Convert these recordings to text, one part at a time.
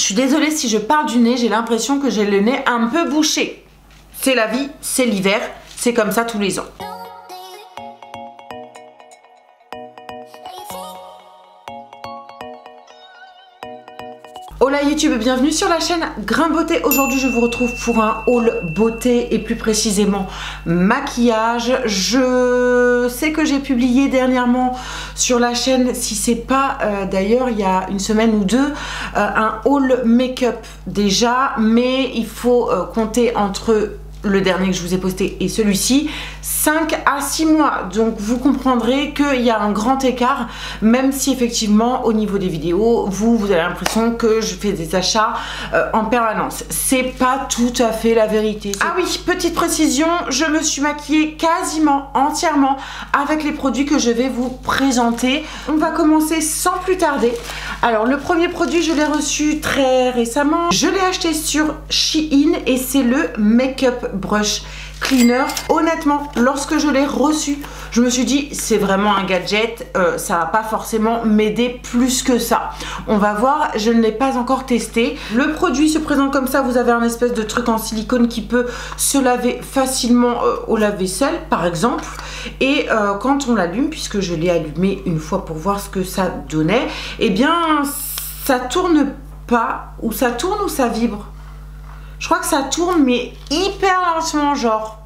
suis désolée si je parle du nez, j'ai l'impression que j'ai le nez un peu bouché. C'est la vie, c'est l'hiver, c'est comme ça tous les ans. Hola YouTube, bienvenue sur la chaîne Grain Beauté. Aujourd'hui je vous retrouve pour un haul beauté et plus précisément maquillage. Je sais que j'ai publié dernièrement sur la chaîne, si c'est pas d'ailleurs il y a une semaine ou deux, un haul make-up déjà, mais il faut compter entre le dernier que je vous ai posté et celui-ci 5 à 6 mois, donc vous comprendrez qu'il y a un grand écart, même si effectivement au niveau des vidéos vous avez l'impression que je fais des achats en permanence. C'est pas tout à fait la vérité. Ah oui, petite précision, je me suis maquillée quasiment entièrement avec les produits que je vais vous présenter. On va commencer sans plus tarder. Alors le premier produit, je l'ai reçu très récemment, je l'ai acheté sur Shein et c'est le Make-up Brush Cleaner. Honnêtement, lorsque je l'ai reçu, je me suis dit c'est vraiment un gadget, ça va pas forcément m'aider plus que ça. On va voir, je ne l'ai pas encore testé. Le produit se présente comme ça, vous avez un espèce de truc en silicone qui peut se laver facilement au lave-vaisselle par exemple. Et quand on l'allume, puisque je l'ai allumé une fois pour voir ce que ça donnait, eh bien ça tourne pas, ou ça tourne ou ça vibre. Je crois que ça tourne mais hyper lentement, genre.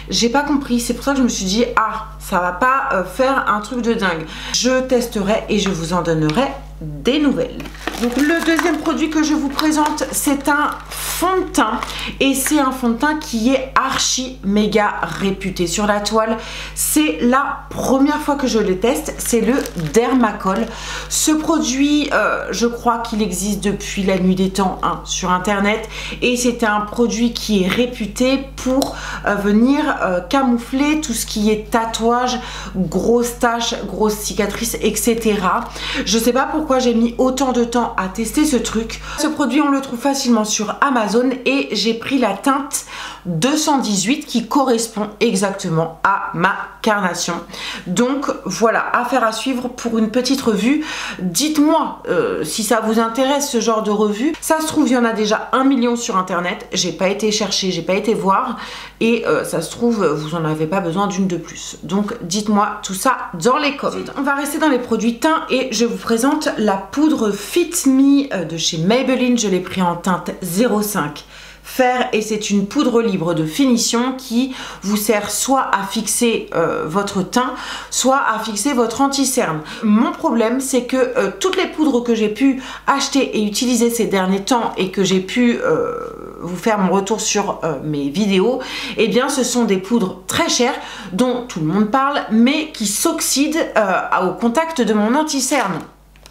J'ai pas compris, c'est pour ça que je me suis dit ah, ça va pas faire un truc de dingue. Je testerai et je vous en donnerai des nouvelles. Donc le deuxième produit que je vous présente, c'est un fond de teint et c'est un fond de teint qui est archi méga réputé sur la toile. C'est la première fois que je le teste, c'est le Dermacol. Ce produit, je crois qu'il existe depuis la nuit des temps sur internet et c'est un produit qui est réputé pour venir camoufler tout ce qui est tatouage, grosses taches, grosses cicatrices, etc. Je sais pas pourquoi j'ai mis autant de temps à tester ce truc. Ce produit on le trouve facilement sur Amazon et j'ai pris la teinte 218 qui correspond exactement à ma carnation. Donc voilà, affaire à suivre pour une petite revue. Dites-moi si ça vous intéresse ce genre de revue. Ça se trouve il y en a déjà 1 million sur internet. J'ai pas été chercher, j'ai pas été voir et ça se trouve vous en avez pas besoin d'une de plus. Donc dites-moi tout ça dans les commentaires. On va rester dans les produits teint et je vous présente la poudre Fit Me de chez Maybelline. Je l'ai pris en teinte 05 Fer et c'est une poudre libre de finition qui vous sert soit à fixer votre teint, soit à fixer votre anti-cerne. Mon problème, c'est que toutes les poudres que j'ai pu acheter et utiliser ces derniers temps et que j'ai pu vous faire mon retour sur mes vidéos, eh bien ce sont des poudres très chères dont tout le monde parle mais qui s'oxydent au contact de mon anti-cerne.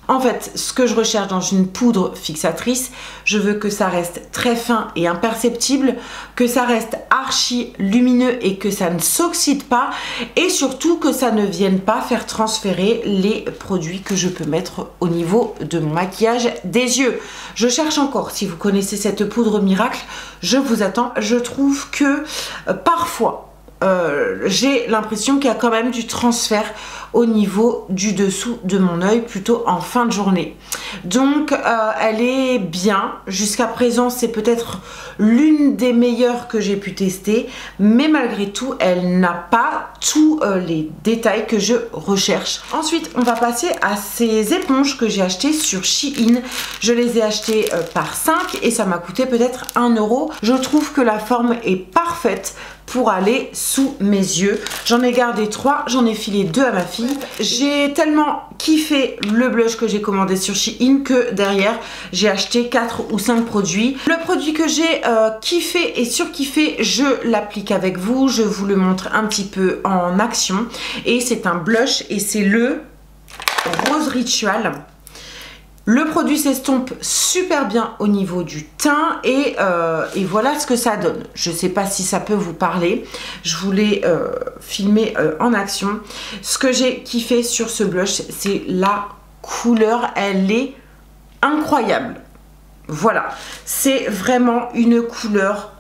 En fait, ce que je recherche dans une poudre fixatrice, je veux que ça reste très fin et imperceptible, que ça reste archi lumineux et que ça ne s'oxyde pas et surtout que ça ne vienne pas faire transférer les produits que je peux mettre au niveau de mon maquillage des yeux. Je cherche encore, si vous connaissez cette poudre miracle, je vous attends. Je trouve que parfois, j'ai l'impression qu'il y a quand même du transfert au niveau du dessous de mon œil, plutôt en fin de journée. Donc elle est bien. Jusqu'à présent c'est peut-être l'une des meilleures que j'ai pu tester, mais malgré tout elle n'a pas tous les détails que je recherche. Ensuite on va passer à ces éponges que j'ai achetées sur Shein. Je les ai achetées par 5 et ça m'a coûté peut-être 1 €. Je trouve que la forme est parfaite pour aller sous mes yeux. J'en ai gardé 3, j'en ai filé 2 à ma fille. J'ai tellement kiffé le blush que j'ai commandé sur Shein que derrière j'ai acheté 4 ou 5 produits. Le produit que j'ai kiffé et surkiffé, je l'applique avec vous, je vous le montre un petit peu en action. Et c'est un blush et c'est le Rose Ritual. Le produit s'estompe super bien au niveau du teint et voilà ce que ça donne. Je ne sais pas si ça peut vous parler. Je voulais filmer en action. Ce que j'ai kiffé sur ce blush, c'est la couleur. Elle est incroyable. Voilà, c'est vraiment une couleur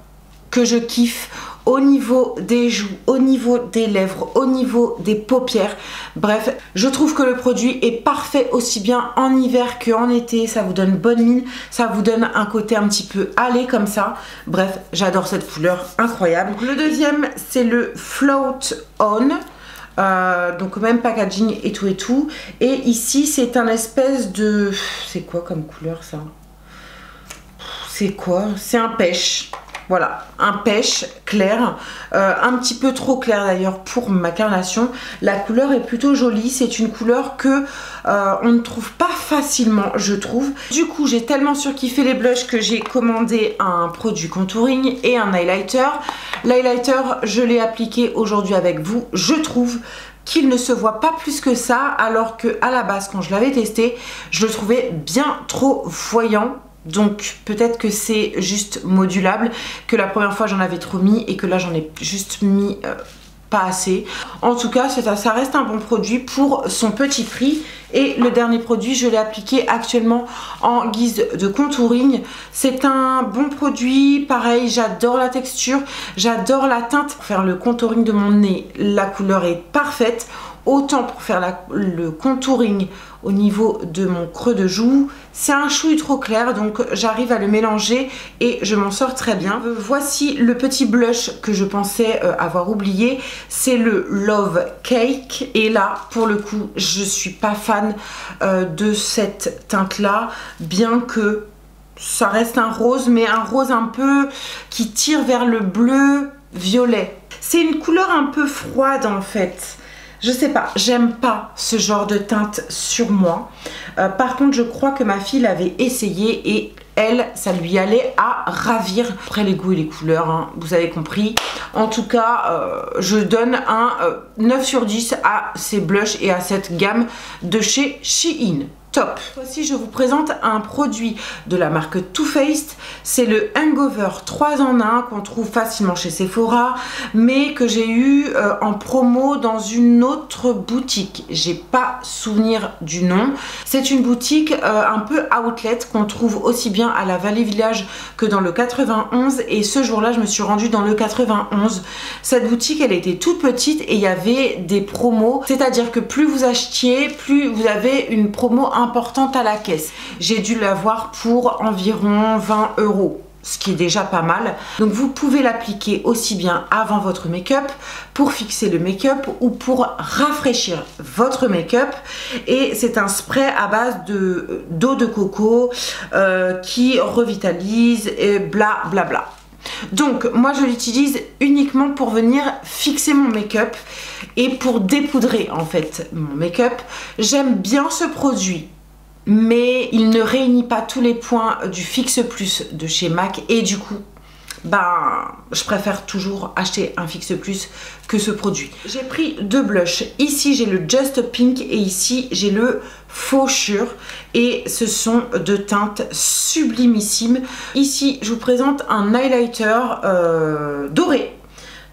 que je kiffe au niveau des joues, au niveau des lèvres, au niveau des paupières. Bref, je trouve que le produit est parfait aussi bien en hiver qu'en été. Ça vous donne bonne mine, ça vous donne un côté un petit peu allé comme ça. Bref, j'adore cette couleur, incroyable. Donc, le deuxième, c'est le Float On. Donc même packaging et tout. Et ici, c'est un espèce de... C'est quoi comme couleur ça? C'est quoi? C'est un pêche. Voilà, un pêche clair, un petit peu trop clair d'ailleurs pour ma carnation. La couleur est plutôt jolie, c'est une couleur que on ne trouve pas facilement, je trouve. Du coup, j'ai tellement surkiffé les blushs que j'ai commandé un produit contouring et un highlighter. L'highlighter, je l'ai appliqué aujourd'hui avec vous. Je trouve qu'il ne se voit pas plus que ça, alors que à la base, quand je l'avais testé, je le trouvais bien trop voyant. Donc peut-être que c'est juste modulable, que la première fois j'en avais trop mis et que là j'en ai juste mis pas assez. En tout cas ça reste un bon produit pour son petit prix. Et le dernier produit, je l'ai appliqué actuellement en guise de contouring. C'est un bon produit, pareil, j'adore la texture, j'adore la teinte. Pour faire le contouring de mon nez, la couleur est parfaite. Autant pour faire le contouring au niveau de mon creux de joue, c'est un chouille trop clair, donc j'arrive à le mélanger et je m'en sors très bien. Voici le petit blush que je pensais avoir oublié, c'est le Love Cake. Et là, pour le coup, je suis pas fan de cette teinte là, bien que ça reste un rose, mais un rose un peu qui tire vers le bleu violet. C'est une couleur un peu froide en fait. Je sais pas, j'aime pas ce genre de teinte sur moi. Par contre, je crois que ma fille l'avait essayé et elle, ça lui allait à ravir. Après les goûts et les couleurs, hein, vous avez compris. En tout cas, je donne un 9 sur 10 à ces blushs et à cette gamme de chez Shein. Top. Voici, je vous présente un produit de la marque Too Faced. C'est le Hangover 3 en 1 qu'on trouve facilement chez Sephora, mais que j'ai eu en promo dans une autre boutique. J'ai pas souvenir du nom. C'est une boutique un peu outlet qu'on trouve aussi bien à la Vallée Village que dans le 91. Et ce jour-là, je me suis rendue dans le 91. Cette boutique, elle était toute petite et il y avait des promos. C'est-à-dire que plus vous achetiez, plus vous avez une promo importante à la caisse. J'ai dû l'avoir pour environ 20 €, ce qui est déjà pas mal. Donc vous pouvez l'appliquer aussi bien avant votre make-up, pour fixer le make-up ou pour rafraîchir votre make-up. Et c'est un spray à base d'eau de coco qui revitalise et bla bla bla. Donc moi je l'utilise uniquement pour venir fixer mon make-up et pour dépoudrer en fait mon make-up. J'aime bien ce produit, mais il ne réunit pas tous les points du Fix Plus de chez MAC et du coup je préfère toujours acheter un Fix Plus que ce produit. J'ai pris deux blushs. Ici j'ai le Just Pink et ici j'ai le Faux Sure et ce sont deux teintes sublimissimes. Ici je vous présente un highlighter doré.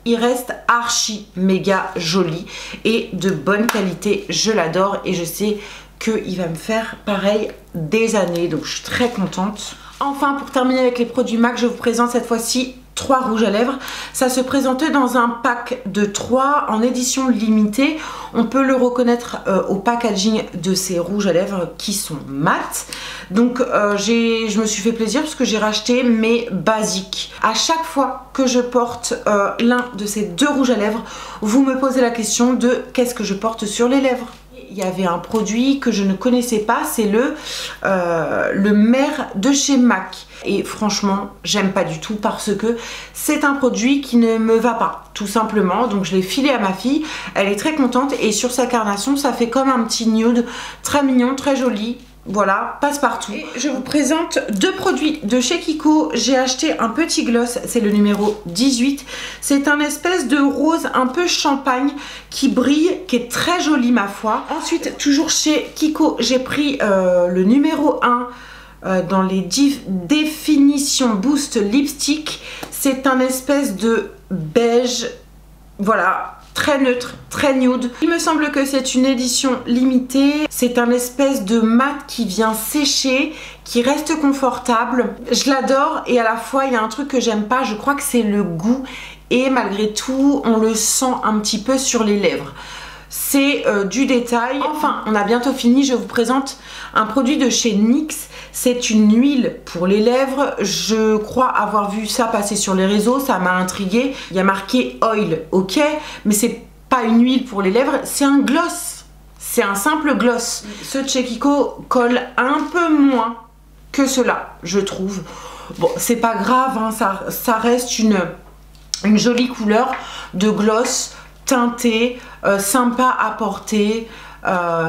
Il reste archi méga joli et de bonne qualité. Je l'adore et je sais qu'il va me faire pareil des années, donc je suis très contente. Enfin, pour terminer avec les produits MAC, je vous présente cette fois-ci 3 rouges à lèvres. Ça se présentait dans un pack de 3 en édition limitée. On peut le reconnaître au packaging de ces rouges à lèvres qui sont mat. Donc je me suis fait plaisir parce que j'ai racheté mes basiques. À chaque fois que je porte l'un de ces deux rouges à lèvres, vous me posez la question de qu'est-ce que je porte sur les lèvres. Il y avait un produit que je ne connaissais pas, c'est le Mère de chez MAC. Et franchement, j'aime pas du tout parce que c'est un produit qui ne me va pas, tout simplement. Donc je l'ai filé à ma fille, elle est très contente et sur sa carnation, ça fait comme un petit nude très mignon, très joli. Voilà, passe-partout. Je vous présente deux produits de chez Kiko. J'ai acheté un petit gloss, c'est le numéro 18. C'est un espèce de rose un peu champagne qui brille, qui est très joli ma foi. Ensuite, toujours chez Kiko, j'ai pris le numéro 1 dans les définitions Boost Lipstick. C'est un espèce de beige, voilà, très neutre, très nude. Il me semble que c'est une édition limitée. C'est un espèce de mat qui vient sécher, qui reste confortable. Je l'adore et à la fois il y a un truc que j'aime pas, je crois que c'est le goût et malgré tout on le sent un petit peu sur les lèvres. C'est du détail. Enfin, on a bientôt fini. Je vous présente un produit de chez NYX. C'est une huile pour les lèvres. Je crois avoir vu ça passer sur les réseaux. Ça m'a intriguée. Il y a marqué oil, ok, mais c'est pas une huile pour les lèvres. C'est un gloss. C'est un simple gloss. Ce de chez Kiko colle un peu moins que cela, je trouve. Bon, c'est pas grave, hein, ça reste une jolie couleur de gloss teinté, sympa à porter,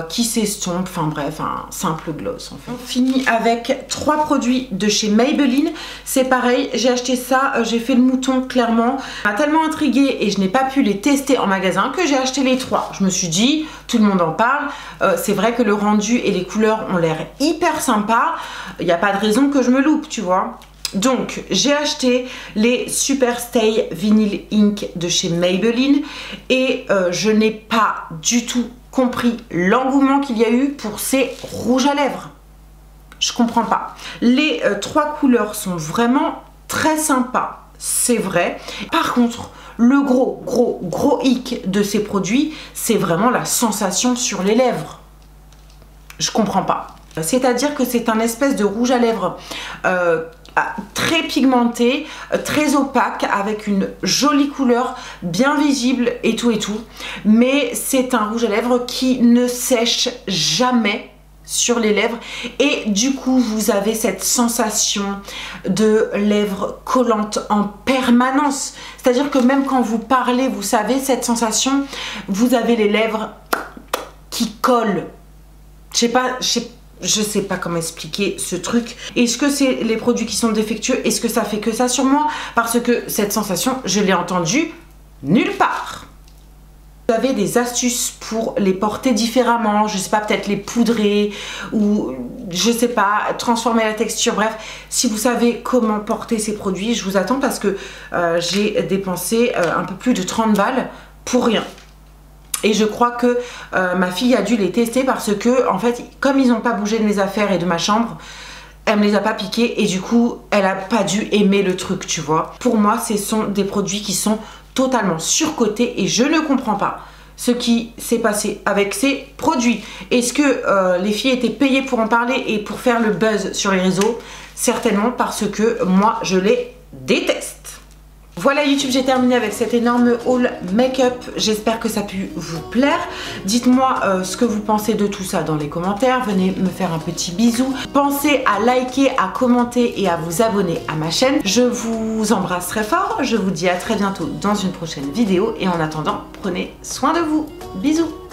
qui s'estompe, enfin bref, un simple gloss en fait. On finit avec 3 produits de chez Maybelline. C'est pareil, j'ai acheté ça, j'ai fait le mouton clairement. Ça m'a tellement intriguée et je n'ai pas pu les tester en magasin que j'ai acheté les 3. Je me suis dit, tout le monde en parle, c'est vrai que le rendu et les couleurs ont l'air hyper sympa. Il n'y a pas de raison que je me loupe, tu vois. Donc j'ai acheté les Super Stay Vinyl Ink de chez Maybelline et je n'ai pas du tout compris l'engouement qu'il y a eu pour ces rouges à lèvres. Je comprends pas. Les 3 couleurs sont vraiment très sympas, c'est vrai. Par contre, le gros hic de ces produits, c'est vraiment la sensation sur les lèvres. Je comprends pas. C'est-à-dire que c'est un espèce de rouge à lèvres très pigmenté, très opaque, avec une jolie couleur, bien visible et tout, mais c'est un rouge à lèvres qui ne sèche jamais sur les lèvres et du coup vous avez cette sensation de lèvres collantes en permanence. C'est-à-dire que même quand vous parlez, vous savez cette sensation, vous avez les lèvres qui collent. Je sais pas comment expliquer ce truc. Est-ce que c'est les produits qui sont défectueux? Est-ce que ça fait que ça sur moi? Parce que cette sensation, je l'ai entendue nulle part. Vous avez des astuces pour les porter différemment, je sais pas, peut-être les poudrer ou je sais pas, transformer la texture, bref. Si vous savez comment porter ces produits, je vous attends parce que j'ai dépensé un peu plus de 30 balles pour rien. Et je crois que ma fille a dû les tester parce que, en fait, comme ils n'ont pas bougé de mes affaires et de ma chambre, elle me les a pas piqués et du coup, elle a pas dû aimer le truc, tu vois. Pour moi, ce sont des produits qui sont totalement surcotés et je ne comprends pas ce qui s'est passé avec ces produits. Est-ce que les filles étaient payées pour en parler et pour faire le buzz sur les réseaux? Certainement, parce que moi, je les déteste. Voilà YouTube, j'ai terminé avec cet énorme haul make-up. J'espère que ça a pu vous plaire. Dites-moi ce que vous pensez de tout ça dans les commentaires. Venez me faire un petit bisou. Pensez à liker, à commenter et à vous abonner à ma chaîne. Je vous embrasse très fort. Je vous dis à très bientôt dans une prochaine vidéo. Et en attendant, prenez soin de vous. Bisous.